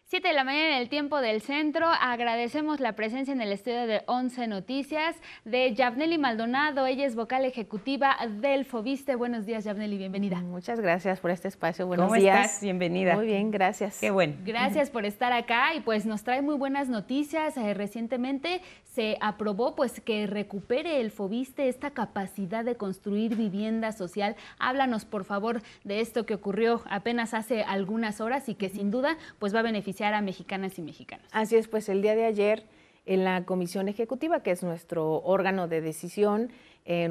7 de la mañana en el tiempo del centro. Agradecemos la presencia en el estudio de 11 Noticias de Yavneli Maldonado. Ella es vocal ejecutiva del Foviste. Buenos días, Yavneli, bienvenida. Muchas gracias por este espacio. Buenos ¿Cómo días. estás? Bienvenida. Muy bien, gracias. Qué bueno. Gracias por estar acá y pues nos trae muy buenas noticias. Recientemente se aprobó pues que recupere el Foviste esta capacidad de construir vivienda social. Háblanos, por favor, de esto que ocurrió apenas hace algunas horas y que sin duda pues va a beneficiar a mexicanas y mexicanos. Así es, pues el día de ayer en la Comisión Ejecutiva, que es nuestro órgano de decisión,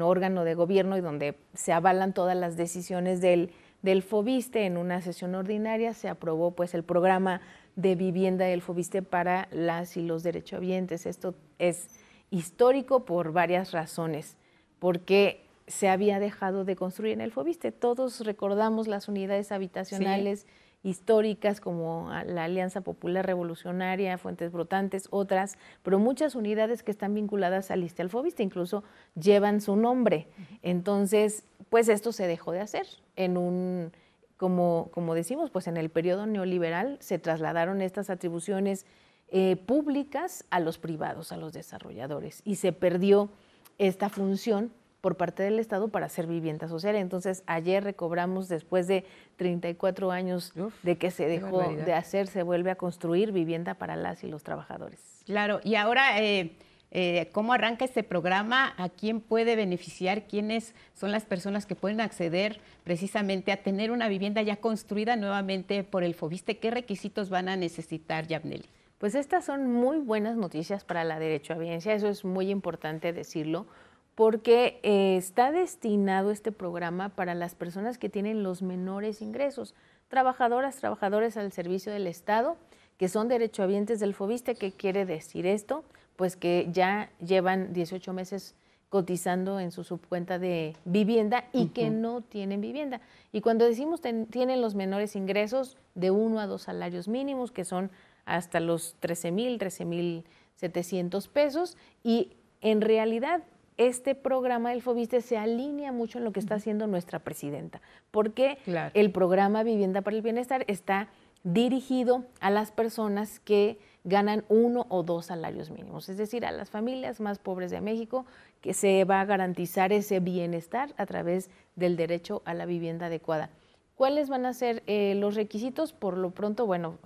órgano de gobierno y donde se avalan todas las decisiones del Foviste, en una sesión ordinaria se aprobó pues el programa de vivienda del Foviste para las y los derechohabientes. Esto es histórico por varias razones, porque se había dejado de construir en el Foviste. Todos recordamos las unidades habitacionales históricas como la Alianza Popular Revolucionaria, Fuentes Brotantes, otras, pero muchas unidades que están vinculadas al ISSSTE, al Foviste, incluso llevan su nombre. Entonces, pues esto se dejó de hacer. Como decimos, pues en el periodo neoliberal se trasladaron estas atribuciones públicas a los privados, a los desarrolladores, y se perdió esta función por parte del Estado para hacer vivienda social. Entonces, ayer recobramos, después de 34 años de que se dejó de hacer, se vuelve a construir vivienda para las y los trabajadores. Claro, y ahora, ¿cómo arranca este programa? ¿A quién puede beneficiar? ¿Quiénes son las personas que pueden acceder precisamente a tener una vivienda ya construida nuevamente por el Foviste? ¿Qué requisitos van a necesitar, Yavneli? Pues estas son muy buenas noticias para la derechohabiencia, eso es muy importante decirlo, porque está destinado este programa para las personas que tienen los menores ingresos, trabajadoras, trabajadores al servicio del Estado, que son derechohabientes del Foviste. ¿Qué quiere decir esto? Pues que ya llevan 18 meses cotizando en su subcuenta de vivienda y que no tienen vivienda. Y cuando decimos tienen los menores ingresos, de 1 a 2 salarios mínimos, que son hasta los 13,700 pesos, y en realidad este programa del Foviste se alinea mucho en lo que está haciendo nuestra presidenta, porque el programa Vivienda para el Bienestar está dirigido a las personas que ganan 1 o 2 salarios mínimos, es decir, a las familias más pobres de México, que se va a garantizar ese bienestar a través del derecho a la vivienda adecuada. ¿Cuáles van a ser los requisitos? Por lo pronto, bueno,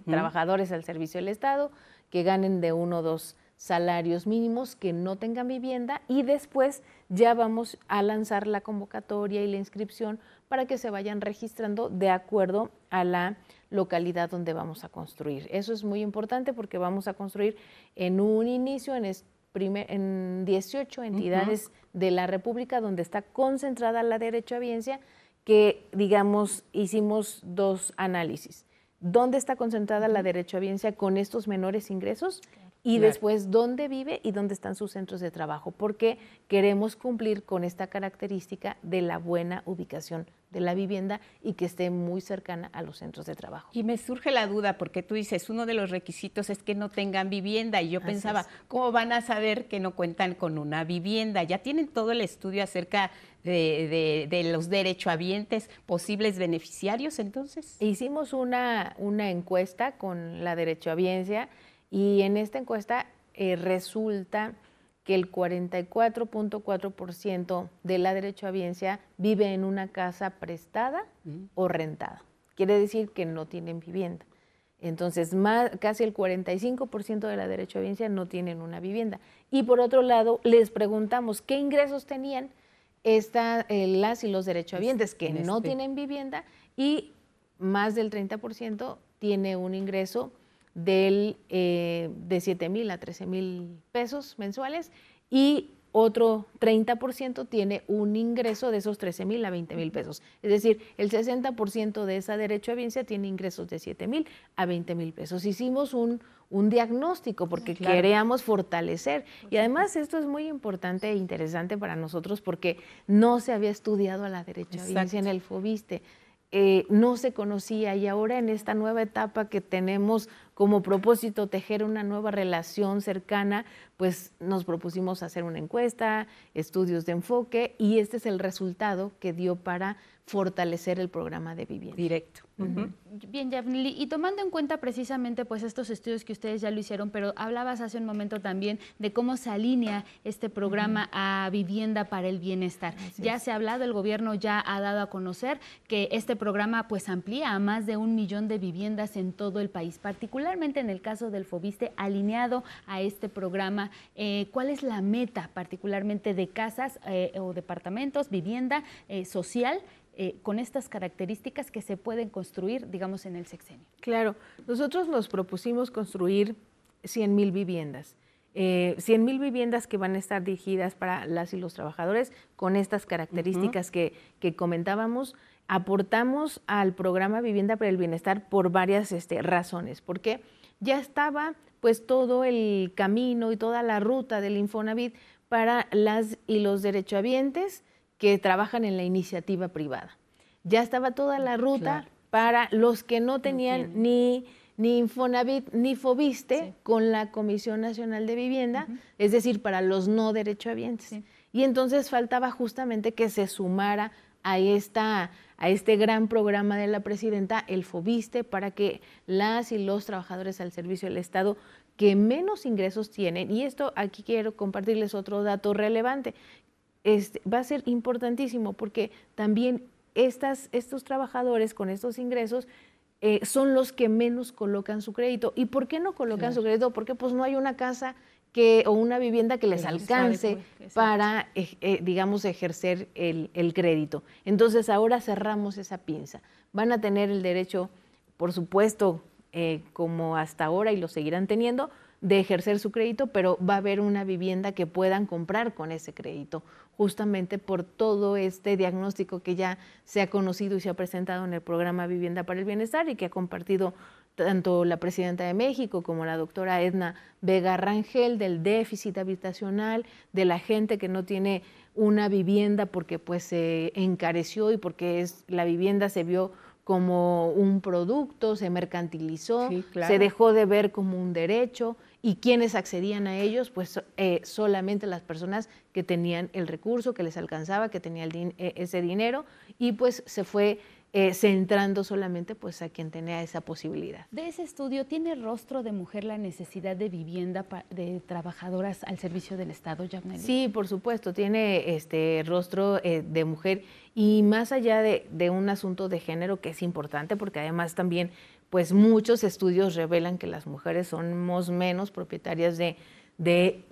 trabajadores al servicio del Estado, que ganen de 1 o 2 salarios mínimos, que no tengan vivienda, y después ya vamos a lanzar la convocatoria y la inscripción para que se vayan registrando de acuerdo a la localidad donde vamos a construir. Eso es muy importante porque vamos a construir en un inicio en 18 entidades de la República donde está concentrada la derechohabiencia, que digamos hicimos 2 análisis. ¿Dónde está concentrada la derechohabiencia con estos menores ingresos? Y después, ¿dónde vive y dónde están sus centros de trabajo? Porque queremos cumplir con esta característica de la buena ubicación de la vivienda y que esté muy cercana a los centros de trabajo. Y me surge la duda, porque tú dices, uno de los requisitos es que no tengan vivienda, y yo pensaba, ¿cómo van a saber que no cuentan con una vivienda? ¿Ya tienen todo el estudio acerca de los derechohabientes, posibles beneficiarios entonces? Hicimos una encuesta con la derechohabiencia, y en esta encuesta resulta que el 44.4% de la derechohabiencia vive en una casa prestada o rentada. Quiere decir que no tienen vivienda. Entonces, casi el 45% de la derechohabiencia no tienen una vivienda. Y por otro lado, les preguntamos qué ingresos tenían las y los derechohabientes que no tienen vivienda, y más del 30% tiene un ingreso de 7,000 a 13,000 pesos mensuales, y otro 30% tiene un ingreso de esos 13,000 a 20,000 pesos. Es decir, el 60% de esa derechohabiencia tiene ingresos de 7,000 a 20,000 pesos. Hicimos un diagnóstico porque queríamos fortalecer. Y además esto es muy importante e interesante para nosotros porque no se había estudiado a la derechohabiencia en el Foviste. No se conocía, y ahora en esta nueva etapa que tenemos como propósito tejer una nueva relación cercana, pues nos propusimos hacer una encuesta, estudios de enfoque, y este es el resultado que dio para fortalecer el programa de vivienda. Directo. Bien, Yavneli, y tomando en cuenta precisamente pues estos estudios que ustedes ya lo hicieron, pero hablabas hace un momento también de cómo se alinea este programa a Vivienda para el Bienestar. Ya se ha hablado, el gobierno ya ha dado a conocer que este programa pues amplía a más de 1 millón de viviendas en todo el país, particularmente en el caso del Foviste alineado a este programa. ¿Cuál es la meta particularmente de casas o departamentos, vivienda social, con estas características que se pueden construir, digamos, en el sexenio? Claro, nosotros nos propusimos construir 100,000 viviendas. 100,000 viviendas que van a estar dirigidas para las y los trabajadores con estas características que comentábamos. Aportamos al programa Vivienda para el Bienestar por varias razones, porque ya estaba pues todo el camino y toda la ruta del Infonavit para las y los derechohabientes que trabajan en la iniciativa privada. Ya estaba toda la ruta para los que no tenían ni Infonavit ni Foviste con la Comisión Nacional de Vivienda, es decir, para los no derechohabientes. Y entonces faltaba justamente que se sumara a este gran programa de la presidenta, el Foviste, para que las y los trabajadores al servicio del Estado que menos ingresos tienen, y esto aquí quiero compartirles otro dato relevante, va a ser importantísimo porque también estos trabajadores con estos ingresos son los que menos colocan su crédito. ¿Y por qué no colocan su crédito? Porque pues no hay una casa o una vivienda que les alcance para, digamos, ejercer el crédito. Entonces ahora cerramos esa pinza. Van a tener el derecho, por supuesto, como hasta ahora y lo seguirán teniendo, de ejercer su crédito, pero va a haber una vivienda que puedan comprar con ese crédito, justamente por todo este diagnóstico que ya se ha conocido y se ha presentado en el programa Vivienda para el Bienestar y que ha compartido tanto la presidenta de México como la doctora Edna Vega Rangel, del déficit habitacional, de la gente que no tiene una vivienda porque pues se encareció y porque la vivienda se vio como un producto, se mercantilizó, se dejó de ver como un derecho, y quienes accedían a ellos, pues solamente las personas que tenían el recurso, que les alcanzaba, que tenían ese dinero, y pues se fue centrando solamente pues a quien tenía esa posibilidad. De ese estudio, ¿tiene rostro de mujer la necesidad de vivienda de trabajadoras al servicio del Estado, Yavneli? Sí, por supuesto, tiene rostro de mujer, y más allá de un asunto de género que es importante, porque además también pues muchos estudios revelan que las mujeres somos menos propietarias de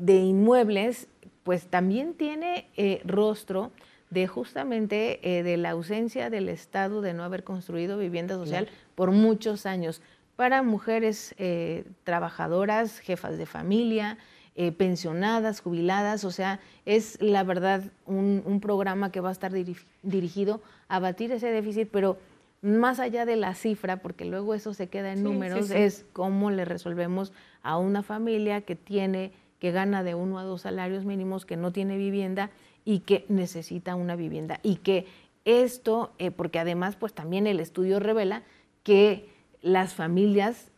inmuebles, pues también tiene rostro de justamente de la ausencia del Estado de no haber construido vivienda social por muchos años para mujeres trabajadoras, jefas de familia, pensionadas, jubiladas. O sea, es la verdad un programa que va a estar dirigido a batir ese déficit, pero más allá de la cifra, porque luego eso se queda en números, es cómo le resolvemos a una familia que gana de 1 a 2 salarios mínimos, que no tiene vivienda y que necesita una vivienda. Y que esto, porque además pues también el estudio revela que las familias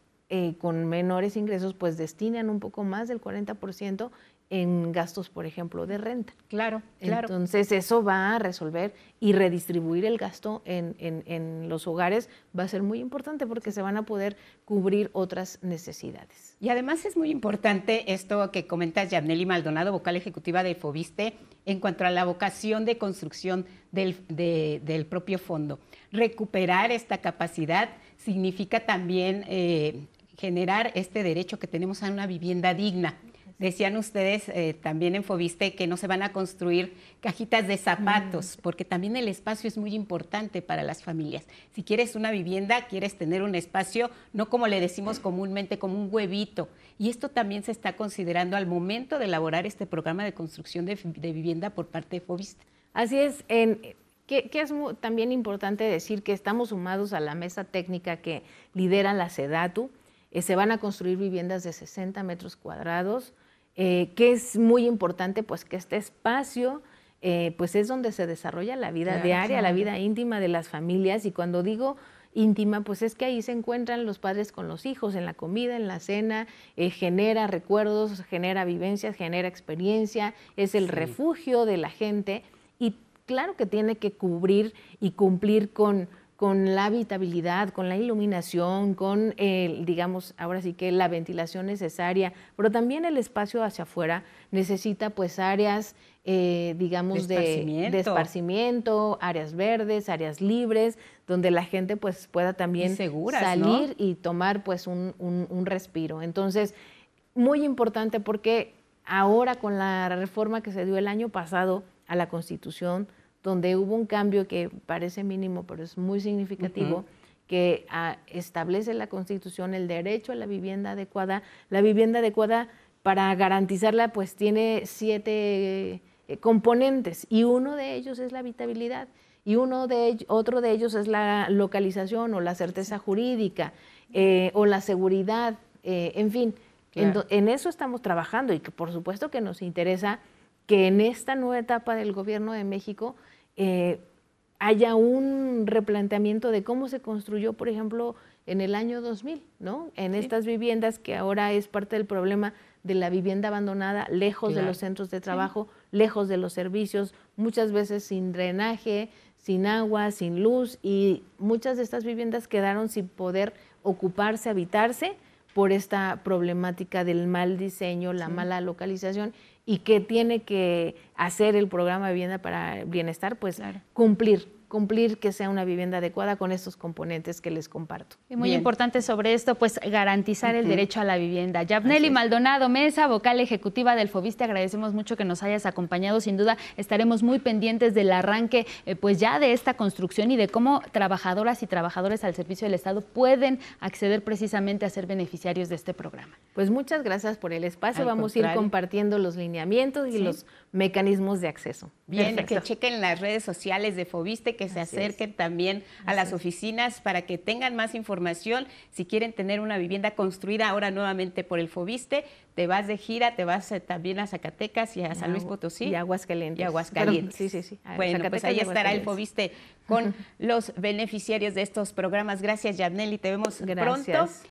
con menores ingresos pues destinan un poco más del 40% en gastos, por ejemplo, de renta. Claro. Entonces eso va a resolver, y redistribuir el gasto en los hogares va a ser muy importante porque se van a poder cubrir otras necesidades. Y además es muy importante esto que comentas, Yavneli Maldonado, vocal ejecutiva de Foviste, en cuanto a la vocación de construcción del propio fondo. Recuperar esta capacidad significa también generar este derecho que tenemos a una vivienda digna. Decían ustedes también en Foviste que no se van a construir cajitas de zapatos, porque también el espacio es muy importante para las familias. Si quieres una vivienda, quieres tener un espacio, no como le decimos comúnmente, como un huevito. Y esto también se está considerando al momento de elaborar este programa de construcción de vivienda por parte de Foviste. Así es. Que es también importante decir que estamos sumados a la mesa técnica que lidera la SEDATU. Se van a construir viviendas de 60 metros cuadrados, que es muy importante pues que este espacio pues es donde se desarrolla la vida diaria, la vida íntima de las familias. Y cuando digo íntima, pues es que ahí se encuentran los padres con los hijos, en la comida, en la cena, genera recuerdos, genera vivencias, genera experiencia, es el refugio de la gente. Y claro que tiene que cubrir y cumplir con la habitabilidad, con la iluminación, con, digamos, ahora sí que la ventilación necesaria, pero también el espacio hacia afuera necesita pues áreas, digamos, de esparcimiento, áreas verdes, áreas libres, donde la gente pues pueda también salir, ¿no?, y tomar pues un respiro. Entonces, muy importante porque ahora con la reforma que se dio el año pasado a la Constitución, donde hubo un cambio que parece mínimo, pero es muy significativo, que establece la Constitución el derecho a la vivienda adecuada. La vivienda adecuada, para garantizarla, pues tiene 7 componentes, y uno de ellos es la habitabilidad, y otro de ellos es la localización o la certeza jurídica, o la seguridad, en fin. Claro. En eso estamos trabajando, y que por supuesto que nos interesa que en esta nueva etapa del Gobierno de México haya un replanteamiento de cómo se construyó, por ejemplo, en el año 2000, ¿no? En estas viviendas, que ahora es parte del problema de la vivienda abandonada, lejos de los centros de trabajo, lejos de los servicios, muchas veces sin drenaje, sin agua, sin luz, y muchas de estas viviendas quedaron sin poder ocuparse, habitarse, por esta problemática del mal diseño, la mala localización, y que tiene que hacer el programa de Vivienda para el Bienestar, pues cumplir que sea una vivienda adecuada con estos componentes que les comparto. Y muy importante sobre esto, pues garantizar el derecho a la vivienda. Yabneli Maldonado Mesa, vocal ejecutiva del FOVISSSTE, agradecemos mucho que nos hayas acompañado. Sin duda estaremos muy pendientes del arranque pues ya de esta construcción y de cómo trabajadoras y trabajadores al servicio del Estado pueden acceder precisamente a ser beneficiarios de este programa. Pues muchas gracias por el espacio. Vamos a ir compartiendo los lineamientos y los mecanismos de acceso. Bien, que chequen las redes sociales de FOVISSSTE, que se acerquen también a las oficinas para que tengan más información. Si quieren tener una vivienda construida ahora nuevamente por el FOVISSSTE, te vas de gira, te vas también a Zacatecas y a San Luis Potosí. Y Aguascalientes. Y Aguascalientes. Sí. Bueno, Zacatecas, pues ahí estará el FOVISSSTE con los beneficiarios de estos programas. Gracias, Yabneli, te vemos pronto.